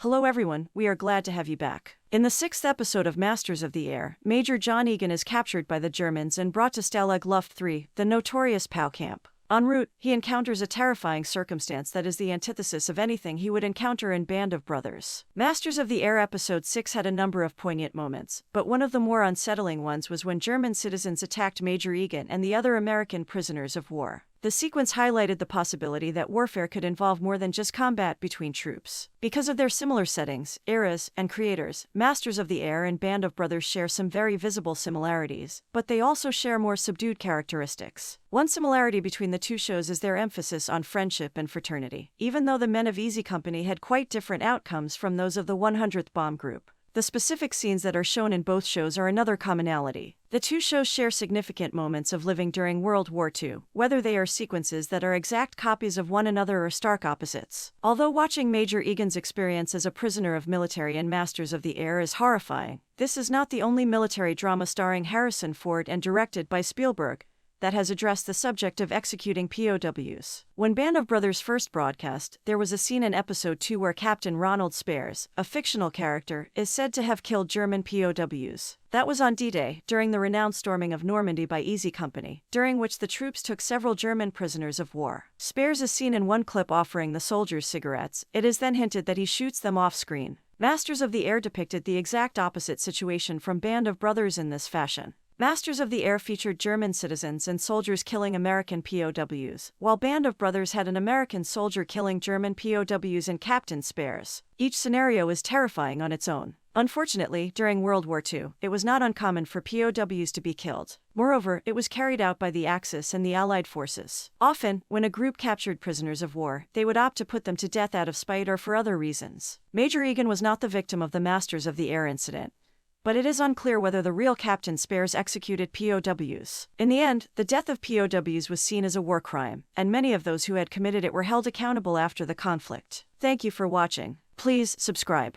Hello everyone, we are glad to have you back. In the sixth episode of Masters of the Air, Major John Egan is captured by the Germans and brought to Stalag Luft III, the notorious POW camp. En route, he encounters a terrifying circumstance that is the antithesis of anything he would encounter in Band of Brothers. Masters of the Air Episode 6 had a number of poignant moments, but one of the more unsettling ones was when German citizens attacked Major Egan and the other American prisoners of war. The sequence highlighted the possibility that warfare could involve more than just combat between troops. Because of their similar settings, eras, and creators, Masters of the Air and Band of Brothers share some very visible similarities, but they also share more subdued characteristics. One similarity between the two shows is their emphasis on friendship and fraternity, even though the men of Easy Company had quite different outcomes from those of the 100th Bomb Group. The specific scenes that are shown in both shows are another commonality. The two shows share significant moments of living during World War II, whether they are sequences that are exact copies of one another or stark opposites. Although watching Major Egan's experience as a prisoner of military in Masters of the Air is horrifying, this is not the only military drama starring Harrison Ford and directed by Spielberg that has addressed the subject of executing POWs. When Band of Brothers first broadcast, there was a scene in Episode 2 where Captain Ronald Spares, a fictional character, is said to have killed German POWs. That was on D-Day, during the renowned storming of Normandy by Easy Company, during which the troops took several German prisoners of war. Spares is seen in one clip offering the soldiers cigarettes. It is then hinted that he shoots them off-screen. Masters of the Air depicted the exact opposite situation from Band of Brothers in this fashion. Masters of the Air featured German citizens and soldiers killing American POWs, while Band of Brothers had an American soldier killing German POWs and Captain Spares. Each scenario is terrifying on its own. Unfortunately, during World War II, it was not uncommon for POWs to be killed. Moreover, it was carried out by the Axis and the Allied forces. Often, when a group captured prisoners of war, they would opt to put them to death out of spite or for other reasons. Major Egan was not the victim of the Masters of the Air incident, but it is unclear whether the real Captain Spares executed POWs. In the end, the death of POWs was seen as a war crime, and many of those who had committed it were held accountable after the conflict. Thank you for watching. Please subscribe.